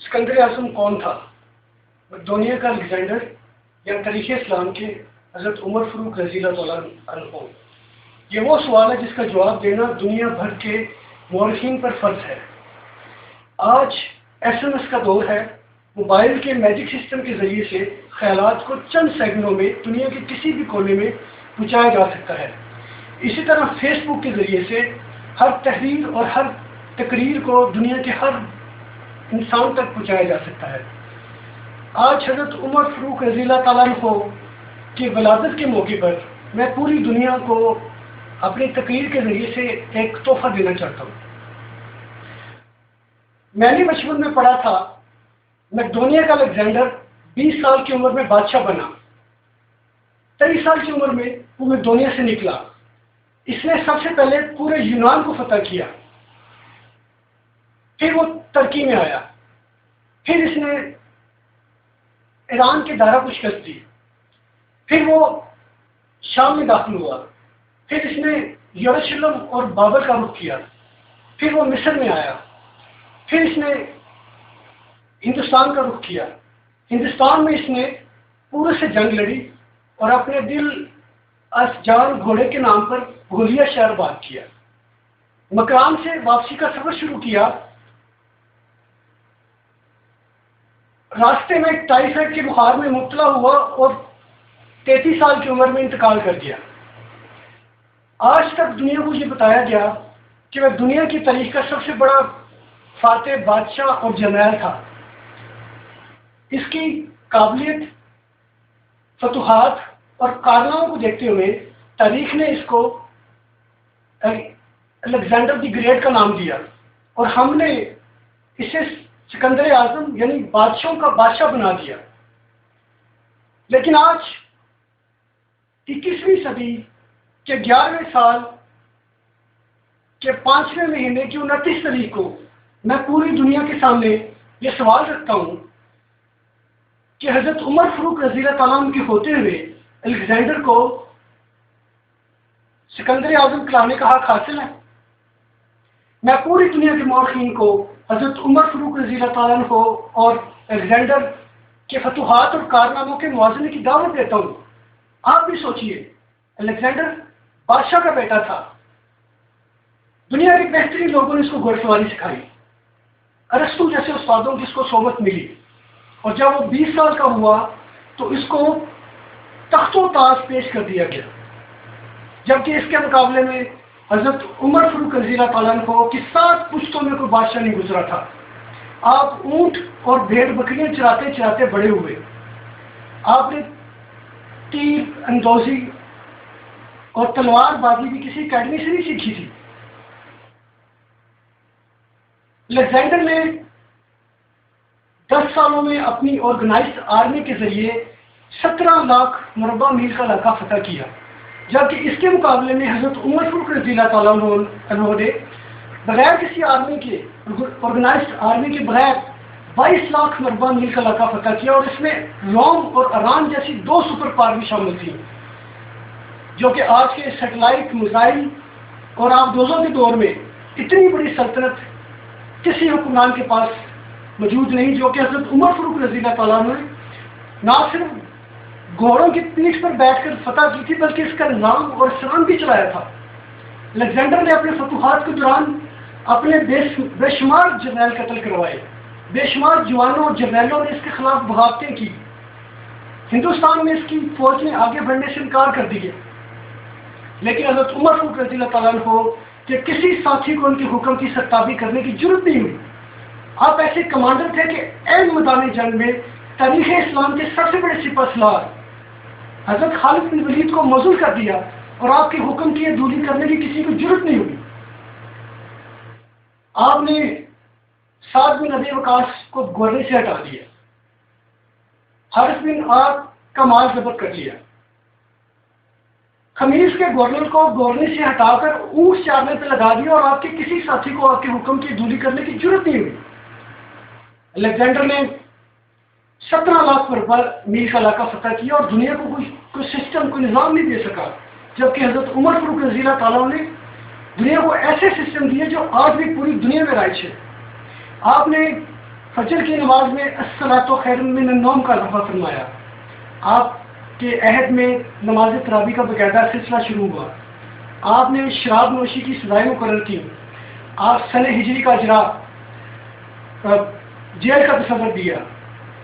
سکندر اعظم کون تھا؟ دنیا کا الیگزینڈر یا تاریخ اسلام کے حضرت عمر فاروق رضی اللہ تعالیٰ عنہ؟ یہ وہ سوال ہے جس کا جواب دینا دنیا بھر کے مورخین پر فرض ہے۔ آج ایس ایم ایس کا دور ہے۔ موبائل کے میجک سسٹم کے ذریعے سے خیالات کو چند سیکنڈوں میں دنیا کے کسی بھی کونے میں پہنچایا جا سکتا ہے۔ اسی طرح فیس بک کے ذریعے سے ہر تحریر اور ہر تقریر کو دنیا کے ہر انسان تک پہنچایا جا سکتا ہے۔ آج حضرت عمر فاروق رضی اللہ تعالیٰ عنہ کی ولادت کے موقع پر میں پوری دنیا کو اپنی تقریر کے ذریعے سے ایک تحفہ دینا چاہتا ہوں۔ میں نے بچپن میں پڑھا تھا میکڈونیا کا الیگزینڈر 20 سال کی عمر میں بادشاہ بنا۔ 23 سال کی عمر میں وہ میکڈونیا سے نکلا۔ اس نے سب سے پہلے پورے یونان کو فتح کیا، پھر وہ ترکی میں آیا، پھر اس نے ایران کے دارا کو شکست دی، پھر وہ شام میں داخل ہوا، پھر اس نے یروشلم اور بابل کا رخ کیا، پھر وہ مصر میں آیا، پھر اس نے ہندوستان کا رخ کیا۔ ہندوستان میں اس نے پورے سے جنگ لڑی اور اپنے دل جان گھوڑے کے نام پر گولیا شہر آباد کیا۔ مکران سے واپسی کا سفر شروع کیا۔ راستے میں ٹائیفائڈ کے بخار میں مبتلا ہوا اور 33 سال کی عمر میں انتقال کر دیا۔ آج تک دنیا کو یہ بتایا گیا کہ وہ دنیا کی تاریخ کا سب سے بڑا فاتح بادشاہ اور جرنیل تھا۔ اس کی قابلیت، فتوحات اور کارناموں کو دیکھتے ہوئے تاریخ نے اس کو الیگزینڈر دی گریٹ کا نام دیا اور ہم نے اسے سکندر اعظم یعنی بادشاہوں کا بادشاہ بنا دیا۔ لیکن آج 21ویں صدی کے 11ویں سال کے 5ویں مہینے کی 29 تاریخ کو میں پوری دنیا کے سامنے یہ سوال رکھتا ہوں کہ حضرت عمر فاروق رضی اللہ تعالیٰ عنہ کے ہوتے ہوئے الیگزینڈر کو سکندر اعظم کہلانے کا حق حاصل ہے؟ میں پوری دنیا کے مورخین کو حضرت عمر فاروق رضی اللہ تعالیٰ عنہ اور الیگزینڈر کے فتوحات اور کارناموں کے موازنے کی دعوت دیتا ہوں۔ آپ بھی سوچئے، الیگزینڈر بادشاہ کا بیٹا تھا۔ دنیا کے بہترین لوگوں نے اس کو گھوڑ سواری سکھائی، ارسطو جیسے استادوں کی اس کو صحبت ملی، اور جب وہ 20 سال کا ہوا تو اس کو تخت و تاج پیش کر دیا گیا، جبکہ اس کے مقابلے میں حضرت عمر فاروق رضی اللہ تعالیٰ عنہ کی 7 پشتوں میں کوئی بادشاہ نہیں گزرا تھا۔ آپ اونٹ اور بھیڑ بکریاں چراتے چراتے بڑے ہوئے۔ آپ نے تیر اندازی اور تلوار بازی بھی کسی اکیڈمی سے نہیں سیکھی تھی۔ الیگزینڈر نے 10 سالوں میں اپنی آرگنائزڈ آرمی کے ذریعے 17 لاکھ مربع میل کا علاقہ فتح کیا، جبکہ اس کے مقابلے میں حضرت عمر فاروق رضی اللہ تعالیٰ عنہ نے بغیر کسی آرمی کے، آرگنائزڈ آرمی کے بغیر 22 لاکھ مربع میل کا علاقہ فتح کیا، اور اس میں روم اور ایران جیسی 2 سپر پاور بھی شامل تھیں، جو کہ آج کے سیٹلائٹ میزائل اور آبدوزوں کے دور میں اتنی بڑی سلطنت کسی حکمران کے پاس موجود نہیں، جو کہ حضرت عمر فاروق رضی اللہ تعالیٰ نے نہ صرف گھوڑوں کی پیٹھ پر بیٹھ کر فتح کی تھی بلکہ اس کا نظام اور اسلام بھی چلایا تھا۔ الیگزینڈر نے اپنے فتوحات کے دوران اپنے بے شمار جرنیل قتل کروائے، بے شمار جوانوں اور جرنیلوں نے اس کے خلاف بغاوتیں کی۔ ہندوستان میں اس کی فوج نے آگے بڑھنے سے انکار کر دیا، لیکن حضرت عمر فاروق رضی اللہ تعالیٰ عنہ کہ کسی ساتھی کو ان کے حکم کی سرتابی کرنے کی ضرورت نہیں ہوئی۔ آپ ایسے کمانڈر تھے کہ عین میدان جنگ میں تاریخ اسلام کے سب سے بڑے سپہ سالار حضرت خالد بن ولید کو معزول کر دیا، اور آپ کے حکم کی عدولی کرنے کی کسی کو ضرورت نہیں ہوئی۔ آپ نے سعد بن ابی وقاص کو گورنر سے ہٹا دیا، حارث بن عاص کا مال ضبط کر لیا، خمیس کے گورنر کو گورنر سے ہٹا کر اونٹ چارنے پہ لگا دیا، اور آپ کے کسی ساتھی کو آپ کے حکم کی عدولی کرنے کی ضرورت نہیں ہوئی۔ الیگزینڈر نے 17 لاکھ مربع میل کا علاقہ فتح کیا اور دنیا کو کوئی سسٹم، کوئی نظام نہیں دے سکا، جبکہ حضرت عمر فاروق رضی اللہ تعالیٰ نے دنیا کو ایسے سسٹم دیے جو آج بھی پوری دنیا میں رائج ہے۔ آپ نے فجر کی نماز میں الصلاۃ خیر من النوم کا اضافہ فرمایا. آپ کے عہد میں نماز تراویح کا باقاعدہ سلسلہ شروع ہوا. آپ نے شراب نوشی کی سزائیں مقرر کی. آپ سنہ ہجری کا اجرا، جیل کا تصور دیا،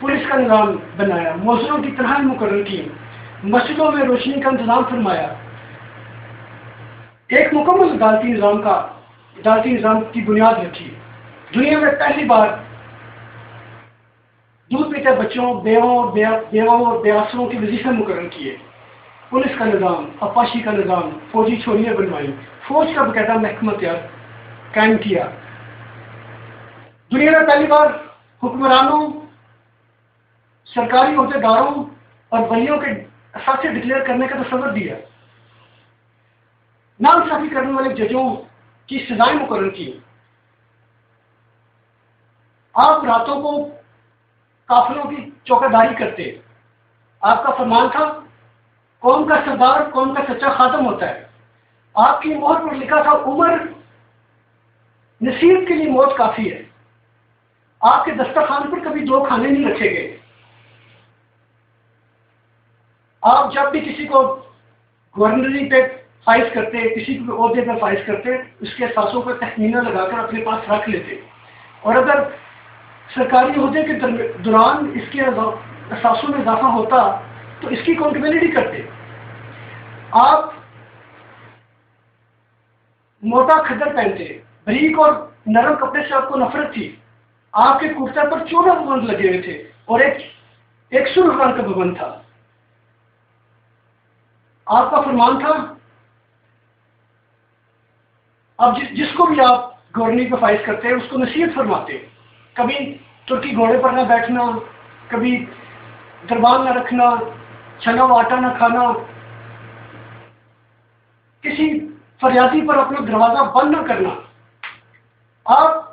پولیس کا نظام بنایا، موزروں کی تنہائی مقرر کی، مسجدوں میں روشنی کا انتظام فرمایا. ایک مکمل عدالتی نظام کی بنیاد رکھی. دنیا میں پہلی بار دودھ پیتے بچوں، بیواؤں اور بیاسروں کے وظیفے مقرر کیے. پولیس کا نظام، اپاشی کا نظام، فوجی چھوڑیاں بنوائی، فوج کا باقاعدہ محکمہ قائم کیا. دنیا میں پہلی بار حکمرانوں، سرکاری عہدیداروں اور ولیوں کے اثاثے ڈکلیئر کرنے کا تصور دیا. ناانصافی کرنے والے ججوں کی سزائیں مقرر کی. آپ راتوں کو قافلوں کی چوکیداری کرتے. آپ کا فرمان تھا قوم کا سردار قوم کا سچا خادم ہوتا ہے. آپ کی مہر پر لکھا تھا عمر نصیب کے لیے موت کافی ہے. آپ کے دسترخوان پر کبھی دو کھانے نہیں رکھے گئے. آپ جب بھی کسی کو گورنری پہ فائز کرتے، کسی کو عہدے پہ فائز کرتے، اس کے اثاثوں پر تخمینہ لگا کر اپنے پاس رکھ لیتے. اور اگر سرکاری عہدے کے دوران اس کے اثاثوں میں اضافہ ہوتا تو اس کی اکاؤنٹیبلٹی کرتے. آپ موٹا کھدر پہنتے، بریک اور نرم کپڑے سے آپ کو نفرت تھی. آپ کے کرتے پر 14 پابند لگے ہوئے تھے اور ایک سرخ رنگ کا پابند تھا. آپ کا فرمان تھا اب جس کو بھی آپ گورنری پہ فائز کرتے اس کو نصیحت فرماتے. کبھی ترکی گھوڑے پر نہ بیٹھنا، کبھی دربان نہ رکھنا، چھنا ہوا آٹا نہ کھانا، کسی فریادی پر اپنا دروازہ بند نہ کرنا. آپ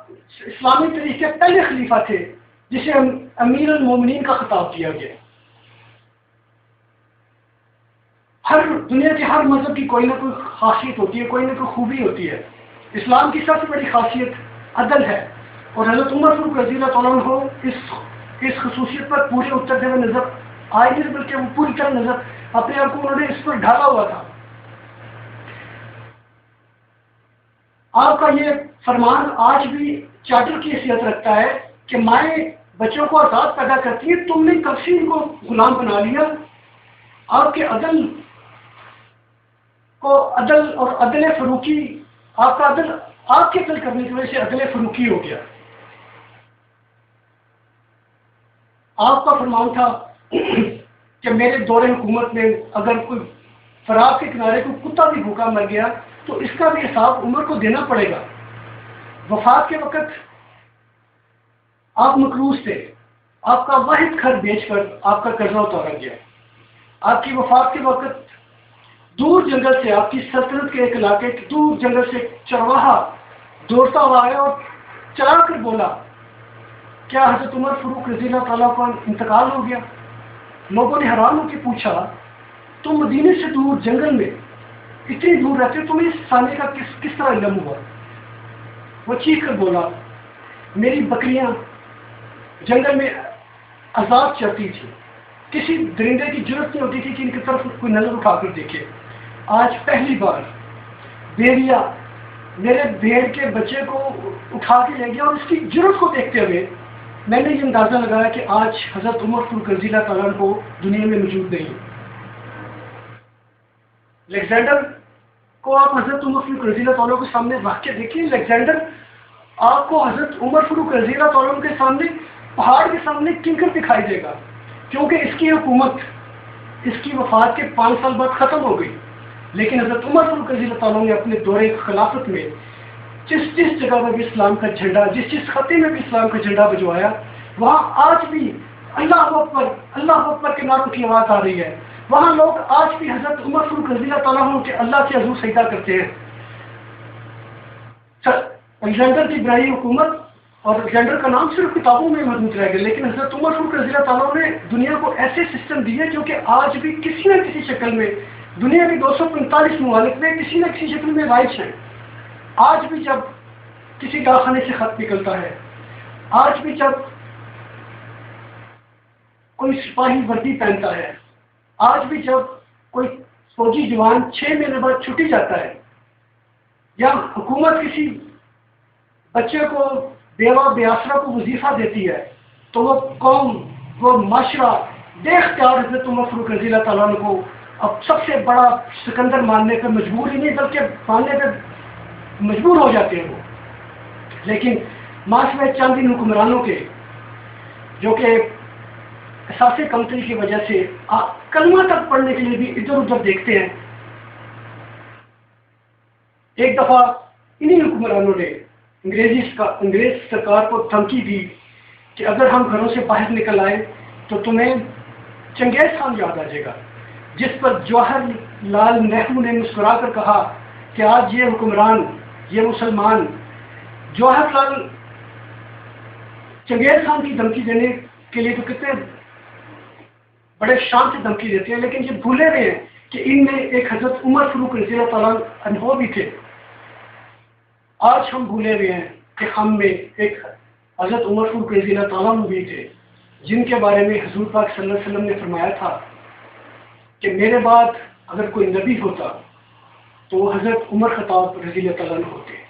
اسلامی تاریخ کے پہلے خلیفہ تھے جسے امیر المومنین کا خطاب دیا گیا. دنیا کے ہر مذہب کی کوئی نہ کوئی خاصیت ہوتی ہے، کوئی نہ کوئی خوبی ہوتی ہے. اسلام کی سب سے بڑی خاصیت عدل ہے، اور حضرت عمر فاروق رضی اللہ تعالیٰ عنہ اس خصوصیت پر پورے اترتے ہوئے نظر آئے نہیں، بلکہ وہ پوری طرح نظر اپنے آپ کو انہوں نے اس پر ڈھالا ہوا تھا. آپ کا یہ فرمان آج بھی چارٹر کی حیثیت رکھتا ہے کہ مائیں بچوں کو آزاد پیدا کرتی ہیں، تم نے کب سے ان کو غلام بنا لیا. آپ کے عدل اور عدل فروخی، آپ کا عدل، آپ کے عدل کرنے کی وجہ سے عدل فروخی ہو گیا. آپ کا فرمان تھا کہ میرے دور حکومت میں اگر کوئی فرات کے کنارے کوئی کتا بھی بھوکا مر گیا تو اس کا بھی حساب عمر کو دینا پڑے گا. وفات کے وقت آپ مقروض تھے، آپ کا واحد گھر بیچ کر آپ کا قرضہ اتارا گیا. آپ کی وفات کے وقت دور جنگل سے، آپ کی سلطنت کے ایک علاقے دور جنگل سے چرواہا دوڑتا ہوا آیا اور چلا کر بولا کیا حضرت عمر فاروق رضی اللہ تعالیٰ کا انتقال ہو گیا؟ لوگوں نے حیران ہو کے پوچھا تم مدینے سے دور جنگل میں اتنی دور رہتے، تمہیں اس سانے کا کس طرح علم ہوا؟ وہ چیخ کر بولا میری بکریاں جنگل میں آزاد چرتی تھی، کسی درندے کی ضرورت نہیں ہوتی تھی کہ ان کی طرف کوئی نظر اٹھا کر دیکھے. آج پہلی بار بیریا میرے بھیڑ کے بچے کو اٹھا کے لے گیا، اور اس کی ضرورت کو دیکھتے ہوئے میں نے یہ اندازہ لگایا کہ آج حضرت عمر فاروق رضی اللہ تعالیٰ کو دنیا میں موجود نہیں. الیگزینڈر کو آپ حضرت عمر فاروق رضی اللہ تعالیٰ کے سامنے واقع دیکھیے. الیگزینڈر آپ کو حضرت عمر فاروق رضی اللہ تعالیٰ کے سامنے پہاڑ کے سامنے کنکر دکھائی دے گا، کیونکہ اس کی حکومت اس کی وفات کے 5 سال بعد ختم ہو گئی. لیکن حضرت عمر فاروق رضی اللہ تعالیٰ نے اپنے دورے خلافت میں جس جگہ میں بھی اسلام کا جھنڈا، جس خطے میں بھی اسلام کا جھنڈا بجوایا، وہاں آج بھی اللہ اکبر کے نعروں کی آواز آ رہی ہے. وہاں لوگ آج بھی حضرت عمر فاروق رضی اللہ تعالیٰ عنہ کے اللہ کے حضور سجدہ کرتے ہیں. الیگزینڈر کی برائی حکومت اور الیگزینڈر کا نام صرف کتابوں میں محدود رہ گیا، لیکن حضرت عمر فاروق رضی اللہ تعالیٰ نے دنیا کو ایسے سسٹم دیے جو کہ آج بھی کسی نہ کسی شکل میں دنیا کے 245 ممالک میں کسی نہ کسی شکل میں رائج ہیں. آج بھی جب کسی ڈاکخانے سے خط نکلتا ہے، آج بھی جب کوئی سپاہی وردی پہنتا ہے، آج بھی جب کوئی فوجی جوان 6 مہینے بعد چھٹی جاتا ہے، یا حکومت کسی بچے کو بیوہ بے آسرا کو وظیفہ دیتی ہے، تو وہ قوم، وہ معاشرہ بے اختیار حضرت عمر فاروق رضی اللہ تعالیٰ عنہ کو اب سب سے بڑا سکندر ماننے پہ مجبور ہی نہیں بلکہ ماننے پہ مجبور ہو جاتے ہیں وہ. لیکن معاشرے چند ان حکمرانوں کے جو کہ احساس کمتری کی وجہ سے کلمہ تک پڑھنے کے لیے بھی ادھر ادھر دیکھتے ہیں. ایک دفعہ انہی حکمرانوں نے انگریز سرکار کو دھمکی دی کہ اگر ہم گھروں سے باہر نکل آئے تو تمہیں چنگیز خان یاد آ جائے گا، جس پر جواہر لال نہرو نے مسکرا کر کہا کہ آج یہ حکمران، یہ مسلمان جواہر لال چنگیز خان کی دھمکی دینے کے لیے تو کتنے بڑے شان سے دھمکی دیتے ہیں، لیکن یہ بھولے رہے ہیں کہ ان میں ایک حضرت عمر فاروق رضی اللہ تعالیٰ عنہ بھی تھے. آج ہم بھولے ہوئے ہیں کہ ہم میں ایک حضرت عمر فاروق رضی اللہ تعالیٰ عنہ بھی تھے، جن کے بارے میں حضور پاک صلی اللہ علیہ وسلم نے فرمایا تھا کہ میرے بعد اگر کوئی نبی ہوتا تو وہ حضرت عمر خطاب رضی اللہ تعالیٰ عنہ ہوتے.